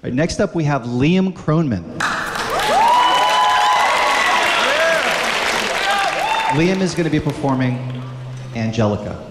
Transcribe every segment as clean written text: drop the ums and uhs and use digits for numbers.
right, next up we have Liam Kronman. Liam is going to be performing Angelica.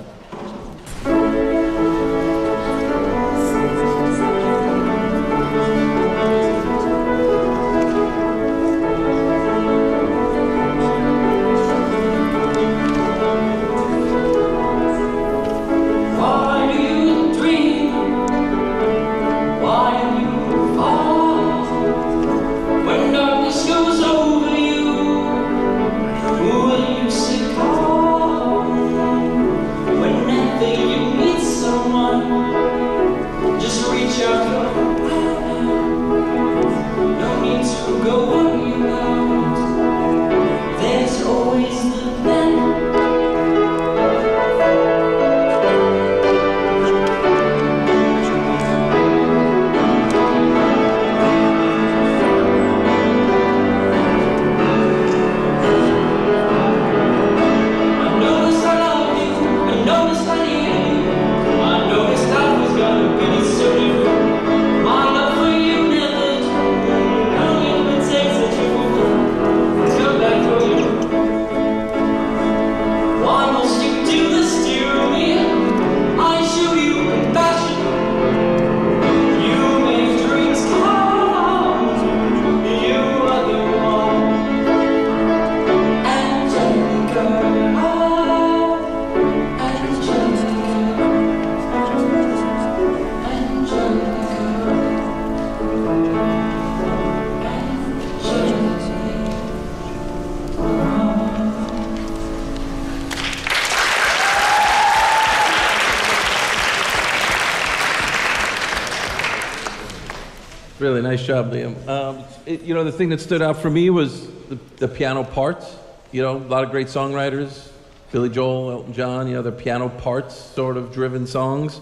Really nice job, Liam. You know, the thing that stood out for me was the piano parts. You know, a lot of great songwriters, Billy Joel, Elton John, you know, their piano parts sort of driven songs.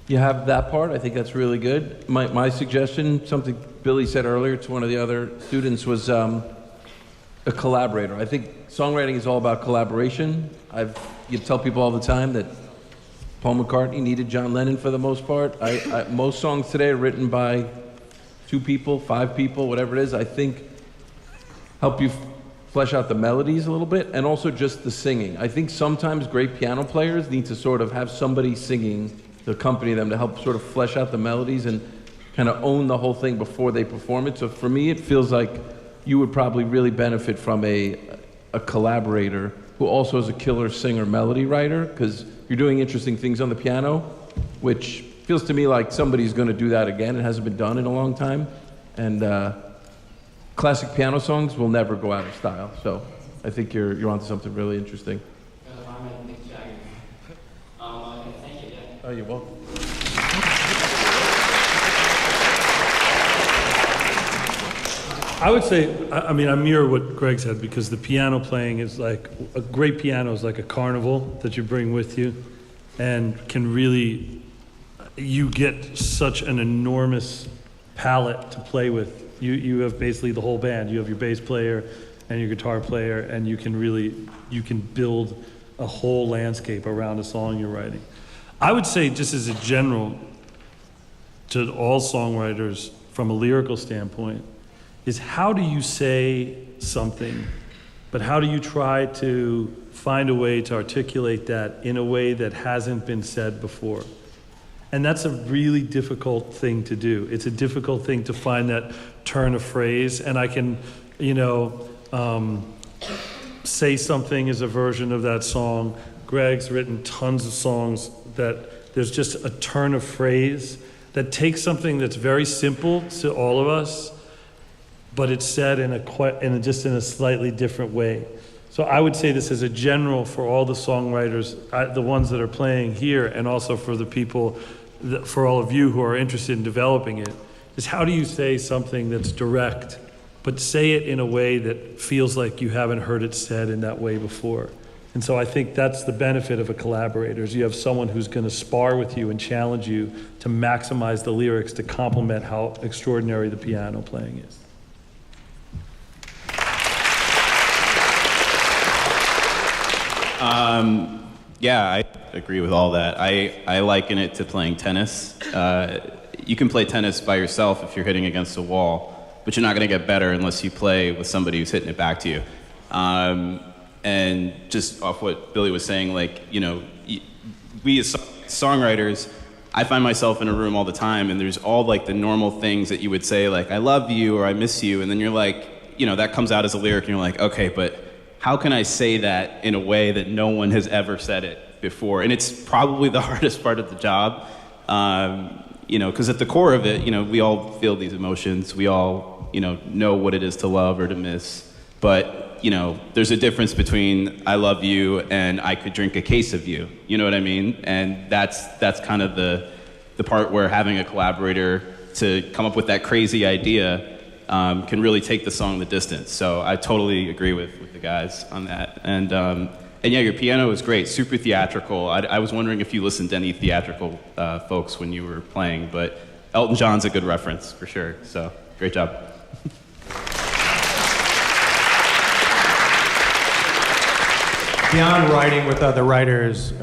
You have that part, I think that's really good. My suggestion, something Billy said earlier to one of the other students, was a collaborator. I think songwriting is all about collaboration. You tell people all the time that Paul McCartney needed John Lennon for the most part. Most songs today are written by 2 people, 5 people, whatever it is, I think help you flesh out the melodies a little bit, and also just the singing. I think sometimes great piano players need to sort of have somebody singing to accompany them to help sort of flesh out the melodies and kind of own the whole thing before they perform it. So for me, it feels like you would probably really benefit from a collaborator who also is a killer singer melody writer, because you're doing interesting things on the piano, which feels to me like somebody's going to do that again. It hasn't been done in a long time. And classic piano songs will never go out of style. So I think you're onto something really interesting. Thank you. Oh, you're welcome. I would say, I mean, I mirror what Gregg said, because the piano playing is like, a great piano is like a carnival that you bring with you and can really, you get such an enormous palette to play with. You have basically the whole band. You have your bass player and your guitar player, and you can build a whole landscape around a song you're writing. I would say, just as a general, to all songwriters from a lyrical standpoint, is how do you say something, but how do you try to find a way to articulate that in a way that hasn't been said before? And that's a really difficult thing to do. It's a difficult thing to find that turn of phrase, and I can, Say Something is a version of that song. Gregg's written tons of songs that there's just a turn of phrase that takes something that's very simple to all of us, but it's said in a slightly different way. So I would say this as a general for all the songwriters, the ones that are playing here, and also for the people, for all of you who are interested in developing it, is how do you say something that's direct, but say it in a way that feels like you haven't heard it said in that way before. And so I think that's the benefit of a collaborator, is you have someone who's going to spar with you and challenge you to maximize the lyrics to complement how extraordinary the piano playing is. Yeah, I agree with all that. I liken it to playing tennis. you can play tennis by yourself if you're hitting against a wall, but you're not going to get better unless you play with somebody who's hitting it back to you. And just off what Billy was saying, like, you know, we as songwriters, I find myself in a room all the time, and there's all like the normal things that you would say, like, I love you or I miss you, and then you're like, you know, that comes out as a lyric, and you're like, okay, but how can I say that in a way that no one has ever said it before? And it's probably the hardest part of the job, you know, because at the core of it, you know, we all feel these emotions, we all, you know what it is to love or to miss, but, you know, there's a difference between I love you and I could drink a case of you, you know what I mean? And that's kind of the part where having a collaborator to come up with that crazy idea can really take the song the distance. So I totally agree with the guys on that. And yeah, your piano is great, super theatrical. I was wondering if you listened to any theatrical folks when you were playing, but Elton John's a good reference for sure, so great job. Beyond writing with other writers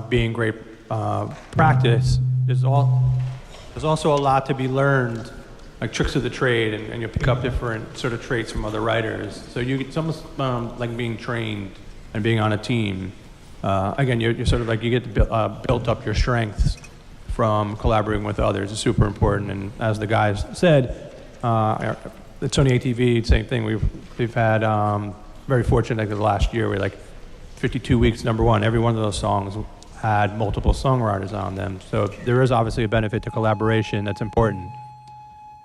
being great practice, there's also a lot to be learned, like tricks of the trade, and you pick up different sort of traits from other writers. So it's almost like being trained and being on a team. Again, you're sort of like, you get to build up your strengths from collaborating with others. It's super important, and as the guys said, at Sony ATV, same thing. We've had very fortunate, like the last year, we like 52 weeks, #1. Every one of those songs had multiple songwriters on them. So there is obviously a benefit to collaboration that's important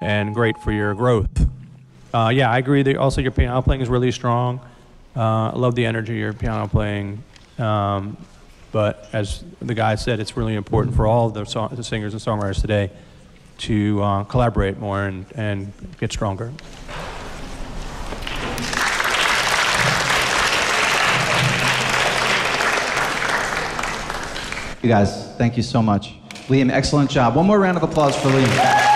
and great for your growth. Yeah, I agree that also your piano playing is really strong. I love the energy of your piano playing. But as the guy said, it's really important for all the singers and songwriters today to collaborate more and get stronger. You guys, thank you so much. Liam, excellent job. One more round of applause for Liam.